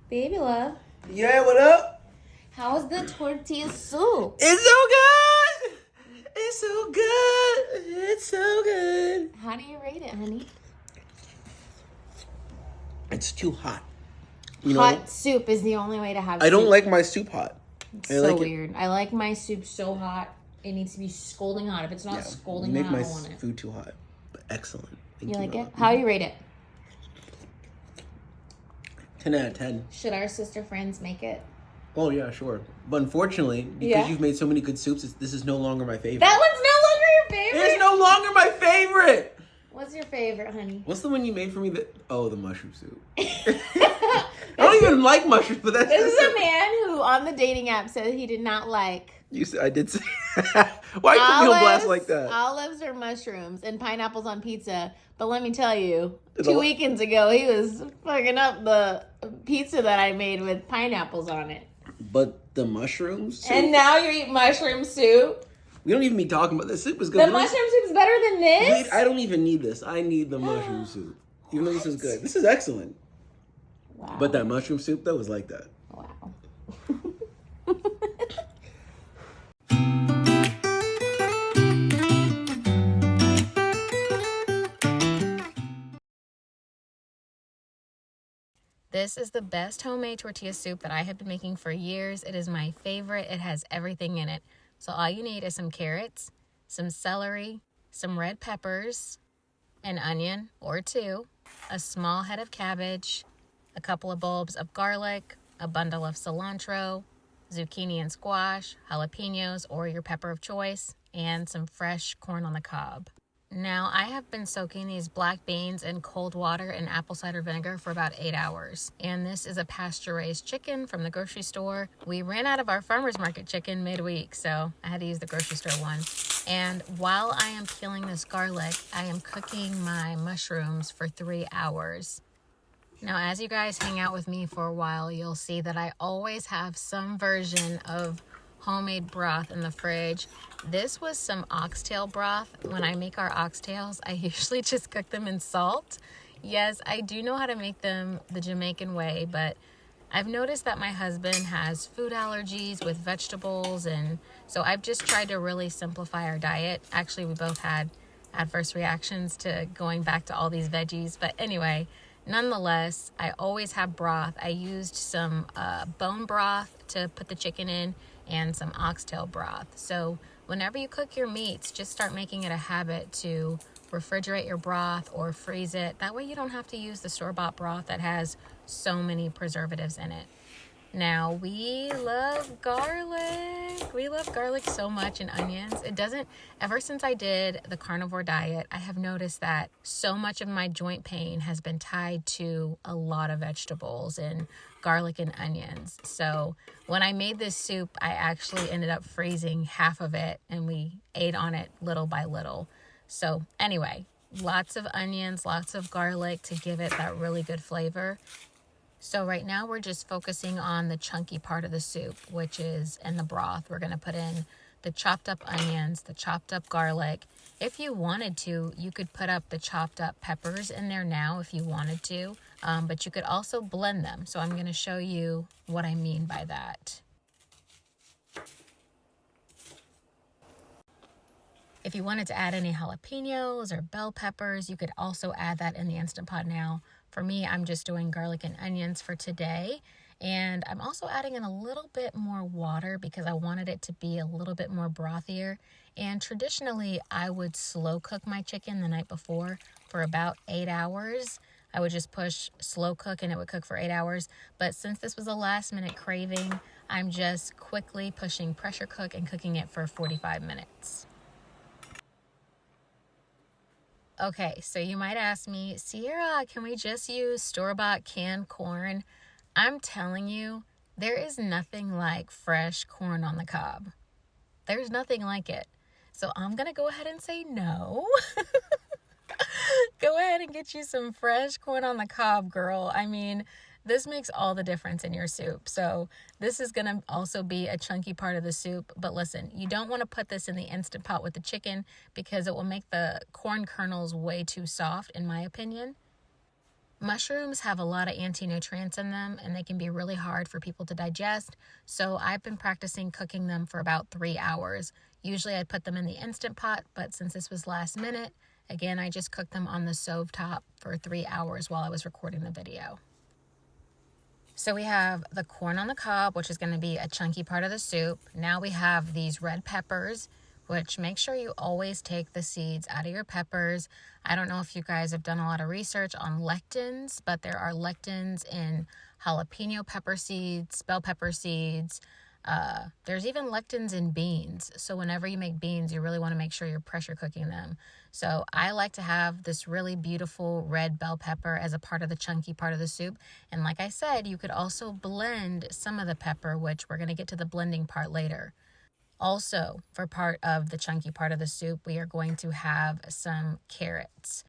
Baby love, Yeah, what up? how's the tortilla soup? It's so good. It's so good. It's so good. How do you rate it, honey? It's too hot. Hot soup is the only way to have soup. I don't like my soup hot. It's so weird. I like my soup so hot. It needs to be scalding hot. If it's not scalding hot, I don't want it. Make my food too hot. But excellent. You like it? How do you rate it? 10 out of 10. Should our Sisterfrenns make it? Oh, yeah, sure. But unfortunately, because you've made so many good soups, this is no longer my favorite. That one's no longer your favorite? It's no longer my favorite! What's your favorite, honey? What's the one you made for me the mushroom soup. I don't even like mushrooms, but that's... This is a man who, on the dating app, said he did not like... I did say... Why you put me on blast like that? Olives or mushrooms and pineapples on pizza. But let me tell you, 2 weekends ago, he was fucking up the pizza that I made with pineapples on it. But the mushrooms soup? And now you eat mushroom soup? We don't even be talking about this. Soup is good. The mushroom soup's better than this? I don't even need this. I need the mushroom soup. Even though this is good. This is excellent. Wow. But that mushroom soup, though, was like that. Wow. This is the best homemade tortilla soup that I have been making for years. It is my favorite. It has everything in it. So all you need is some carrots, some celery, some red peppers, an onion or two, a small head of cabbage, a couple of bulbs of garlic, a bundle of cilantro, zucchini and squash, jalapenos or your pepper of choice, and some fresh corn on the cob. Now, I have been soaking these black beans in cold water and apple cider vinegar for about 8 hours. And this is a pasture-raised chicken from the grocery store. We ran out of our farmer's market chicken midweek, so I had to use the grocery store one. And while I am peeling this garlic, I am cooking my mushrooms for 3 hours. Now, as you guys hang out with me for a while, you'll see that I always have some version of homemade broth in the fridge. This was some oxtail broth. When I make our oxtails, I usually just cook them in salt. Yes, I do know how to make them the Jamaican way, but I've noticed that my husband has food allergies with vegetables, and so I've just tried to really simplify our diet. Actually, we both had adverse reactions to going back to all these veggies, but anyway, nonetheless, I always have broth. I used some bone broth to put the chicken in and some oxtail broth. So whenever you cook your meats, just start making it a habit to refrigerate your broth or freeze it. That way you don't have to use the store-bought broth that has so many preservatives in it. Now, we love garlic. We love garlic so much, and onions. Ever since I did the carnivore diet, I have noticed that so much of my joint pain has been tied to a lot of vegetables and garlic and onions. So when I made this soup, I actually ended up freezing half of it, and we ate on it little by little. So anyway, lots of onions, lots of garlic to give it that really good flavor. So right now we're just focusing on the chunky part of the soup, which is in the broth. We're going to put in the chopped up onions, the chopped up garlic. If you wanted to, you could put up the chopped up peppers in there now if you wanted to, but you could also blend them. So I'm going to show you what I mean by that. If you wanted to add any jalapenos or bell peppers, you could also add that in the Instant Pot now. For me, I'm just doing garlic and onions for today. And I'm also adding in a little bit more water because I wanted it to be a little bit more brothier. And traditionally, I would slow cook my chicken the night before for about 8 hours. I would just push slow cook and it would cook for 8 hours. But since this was a last minute craving, I'm just quickly pushing pressure cook and cooking it for 45 minutes. Okay, so you might ask me, Sierra, can we just use store-bought canned corn? I'm telling you, there is nothing like fresh corn on the cob. There's nothing like it. So I'm going to go ahead and say no. Go ahead and get you some fresh corn on the cob, girl. I mean, this makes all the difference in your soup. So this is going to also be a chunky part of the soup. But listen, you don't want to put this in the Instant Pot with the chicken because it will make the corn kernels way too soft, in my opinion. Mushrooms have a lot of anti-nutrients in them and they can be really hard for people to digest. So I've been practicing cooking them for about 3 hours. Usually I'd put them in the Instant Pot, but since this was last minute, again, I just cooked them on the stove top for 3 hours while I was recording the video. So we have the corn on the cob, which is going to be a chunky part of the soup. Now we have these red peppers, which make sure you always take the seeds out of your peppers. I don't know if you guys have done a lot of research on lectins, but there are lectins in jalapeno pepper seeds, bell pepper seeds. There's even lectins in beans. So whenever you make beans, you really want to make sure you're pressure cooking them. So I like to have this really beautiful red bell pepper as a part of the chunky part of the soup. And like I said, you could also blend some of the pepper, which we're going to get to the blending part later. Also, for part of the chunky part of the soup, we are going to have some carrots.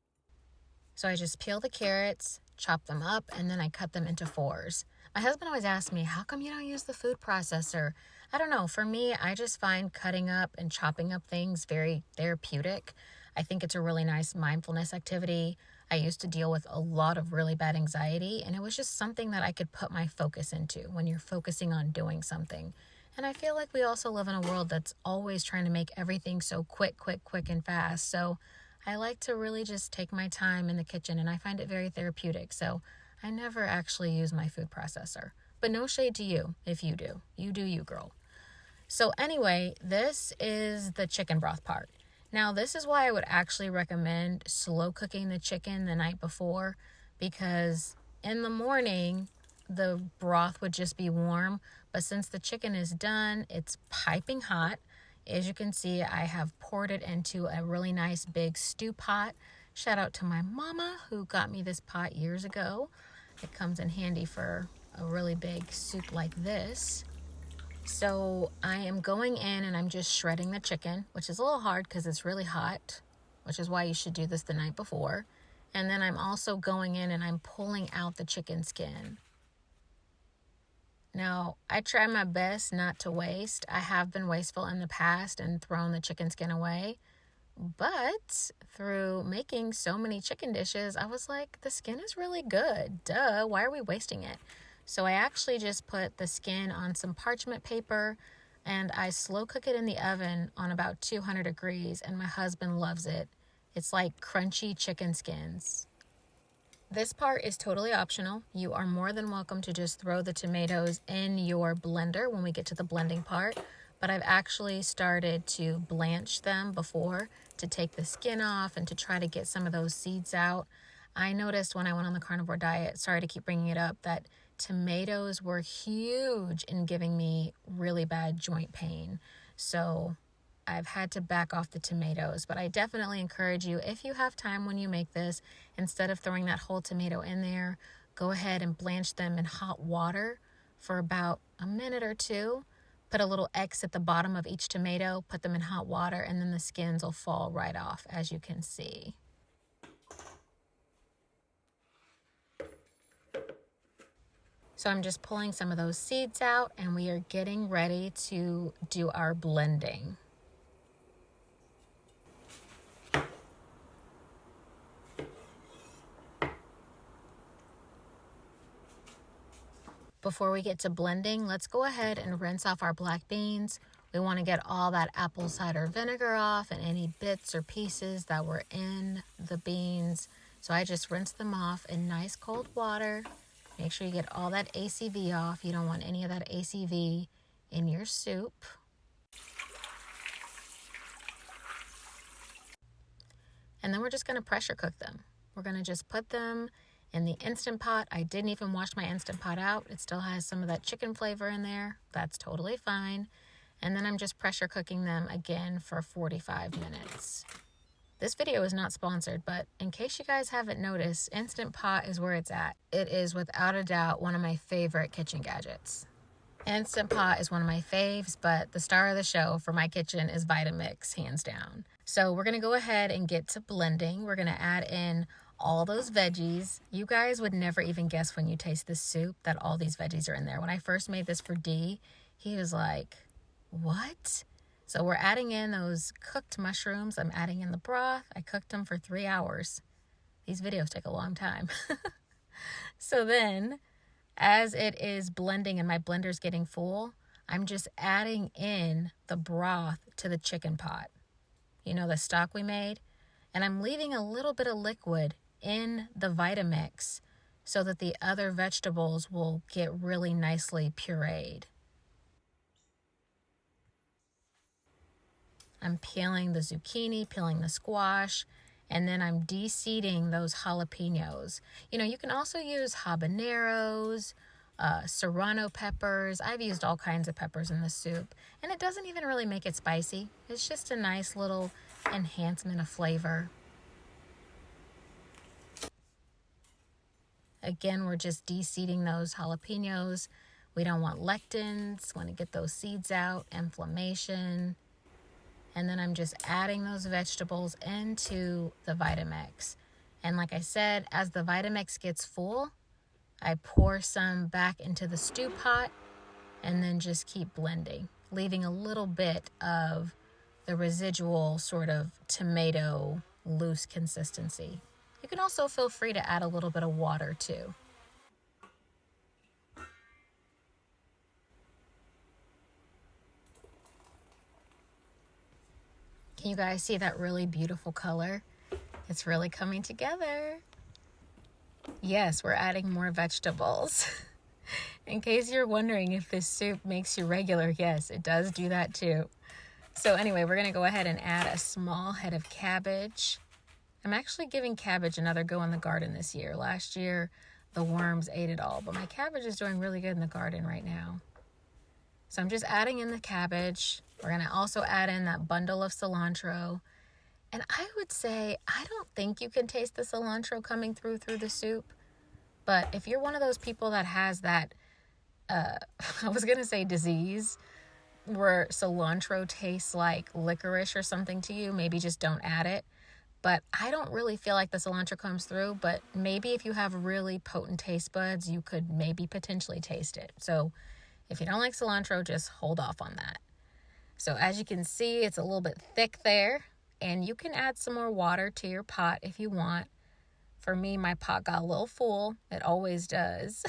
So I just peel the carrots, chop them up, and then I cut them into fours. My husband always asks me, how come you don't use the food processor? I don't know. For me, I just find cutting up and chopping up things very therapeutic. I think it's a really nice mindfulness activity. I used to deal with a lot of really bad anxiety, and it was just something that I could put my focus into when you're focusing on doing something. And I feel like we also live in a world that's always trying to make everything so quick, and fast. So I like to really just take my time in the kitchen, and I find it very therapeutic. So I never actually use my food processor. But no shade to you if you do. You do you, girl. So anyway, this is the chicken broth part. Now, this is why I would actually recommend slow cooking the chicken the night before, because in the morning, the broth would just be warm. But since the chicken is done, it's piping hot. As you can see, I have poured it into a really nice big stew pot. Shout out to my mama who got me this pot years ago. It comes in handy for a really big soup like this. So I am going in and I'm just shredding the chicken, which is a little hard because it's really hot, which is why you should do this the night before. And then I'm also going in and I'm pulling out the chicken skin. Now, I try my best not to waste. I have been wasteful in the past and thrown the chicken skin away. But through making so many chicken dishes, I was like, the skin is really good. Duh, why are we wasting it? So I actually just put the skin on some parchment paper and I slow cook it in the oven on about 200 degrees, and my husband loves it. It's like crunchy chicken skins. This part is totally optional. You are more than welcome to just throw the tomatoes in your blender when we get to the blending part, but I've actually started to blanch them before to take the skin off and to try to get some of those seeds out. I noticed when I went on the carnivore diet, sorry to keep bringing it up, that tomatoes were huge in giving me really bad joint pain. So I've had to back off the tomatoes, but I definitely encourage you, if you have time when you make this, instead of throwing that whole tomato in there, go ahead and blanch them in hot water for about a minute or two. Put a little X at the bottom of each tomato, put them in hot water, and then the skins will fall right off, as you can see. So I'm just pulling some of those seeds out, and we are getting ready to do our blending. Before we get to blending, let's go ahead and rinse off our black beans. We want to get all that apple cider vinegar off and any bits or pieces that were in the beans. So I just rinse them off in nice cold water. Make sure you get all that ACV off. You don't want any of that ACV in your soup. And then we're just going to pressure cook them. We're going to just put them in the Instant Pot. I didn't even wash my Instant Pot out. It still has some of that chicken flavor in there. That's totally fine. And then I'm just pressure cooking them again for 45 minutes. This video is not sponsored, but in case you guys haven't noticed, Instant Pot is where it's at. It is without a doubt one of my favorite kitchen gadgets. Instant Pot is one of my faves, but the star of the show for my kitchen is Vitamix, hands down. So we're going to go ahead and get to blending. We're going to add in all those veggies. You guys would never even guess when you taste this soup that all these veggies are in there. When I first made this for D, he was like, what? So we're adding in those cooked mushrooms. I'm adding in the broth. I cooked them for 3 hours. These videos take a long time. So then, as it is blending and my blender's getting full, I'm just adding in the broth to the chicken pot. You know, the stock we made? And I'm leaving a little bit of liquid in the Vitamix so that the other vegetables will get really nicely pureed. I'm peeling the zucchini, peeling the squash, and then I'm de-seeding those jalapenos. You know, you can also use habaneros, serrano peppers. I've used all kinds of peppers in the soup, and it doesn't even really make it spicy. It's just a nice little enhancement of flavor. Again, we're just de-seeding those jalapenos. We don't want lectins. Want to get those seeds out, inflammation. And then I'm just adding those vegetables into the Vitamix. And like I said, as the Vitamix gets full, I pour some back into the stew pot and then just keep blending, leaving a little bit of the residual sort of tomato loose consistency. You can also feel free to add a little bit of water too. Can you guys see that really beautiful color? It's really coming together. Yes, we're adding more vegetables. In case you're wondering if this soup makes you regular, yes, it does do that too. So anyway, we're going to go ahead and add a small head of cabbage. I'm actually giving cabbage another go in the garden this year. Last year, the worms ate it all, but my cabbage is doing really good in the garden right now. So I'm just adding in the cabbage. We're going to also add in that bundle of cilantro. And I would say, I don't think you can taste the cilantro coming through the soup. But if you're one of those people that has that, I was going to say disease, where cilantro tastes like licorice or something to you, maybe just don't add it. But I don't really feel like the cilantro comes through, but maybe if you have really potent taste buds, you could maybe potentially taste it. So if you don't like cilantro, just hold off on that. So as you can see, it's a little bit thick there, and you can add some more water to your pot if you want. For me, my pot got a little full. It always does.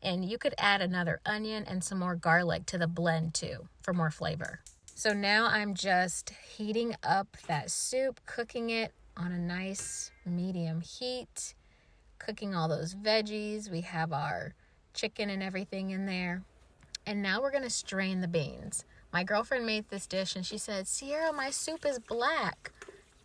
And you could add another onion and some more garlic to the blend too for more flavor. So now I'm just heating up that soup, cooking it on a nice medium heat, cooking all those veggies. We have our chicken and everything in there. And now we're going to strain the beans. My girlfriend made this dish and she said, "Sierra, my soup is black."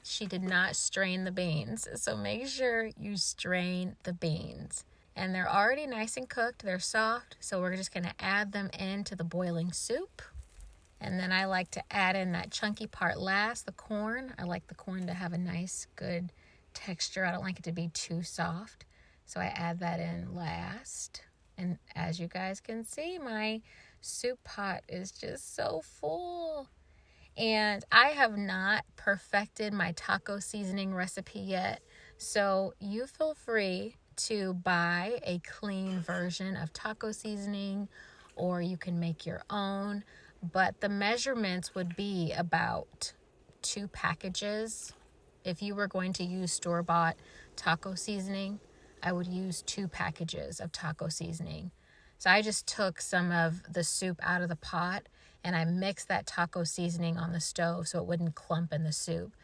She did not strain the beans. So make sure you strain the beans. And they're already nice and cooked. They're soft. So we're just going to add them into the boiling soup. And then I like to add in that chunky part last, the corn. I like the corn to have a nice, good texture. I don't like it to be too soft. So I add that in last. And as you guys can see, my soup pot is just so full. And I have not perfected my taco seasoning recipe yet. So you feel free to buy a clean version of taco seasoning, or you can make your own. But the measurements would be about 2 packages. If you were going to use store-bought taco seasoning, I would use 2 packages of taco seasoning. So I just took some of the soup out of the pot and I mixed that taco seasoning on the stove so it wouldn't clump in the soup.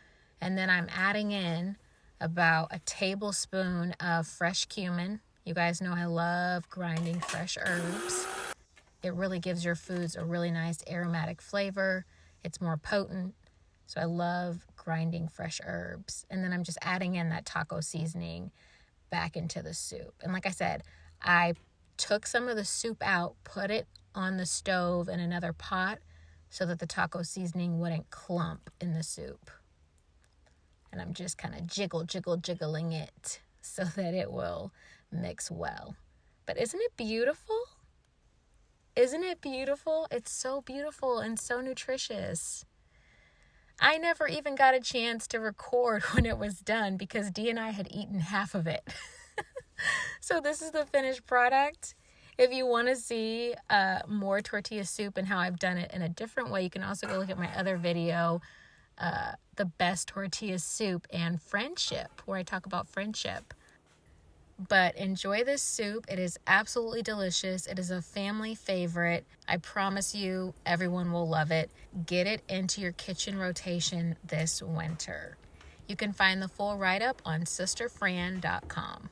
And then I'm adding in about a tablespoon of fresh cumin. You guys know I love grinding fresh herbs. It really gives your foods a really nice aromatic flavor. It's more potent. So I love grinding fresh herbs. And then I'm just adding in that taco seasoning back into the soup. And like I said, I took some of the soup out, put it on the stove in another pot so that the taco seasoning wouldn't clump in the soup. And I'm just kind of jiggling it so that it will mix well. But isn't it beautiful? Isn't it beautiful? It's so beautiful and so nutritious. I never even got a chance to record when it was done because Dee and I had eaten half of it. So this is the finished product. If you want to see more tortilla soup and how I've done it in a different way, you can also go look at my other video, the best tortilla soup and friendship, where I talk about friendship. But enjoy this soup. It is absolutely delicious. It is a family favorite. I promise you, everyone will love it. Get it into your kitchen rotation this winter. You can find the full write-up on sisterfrennn.com.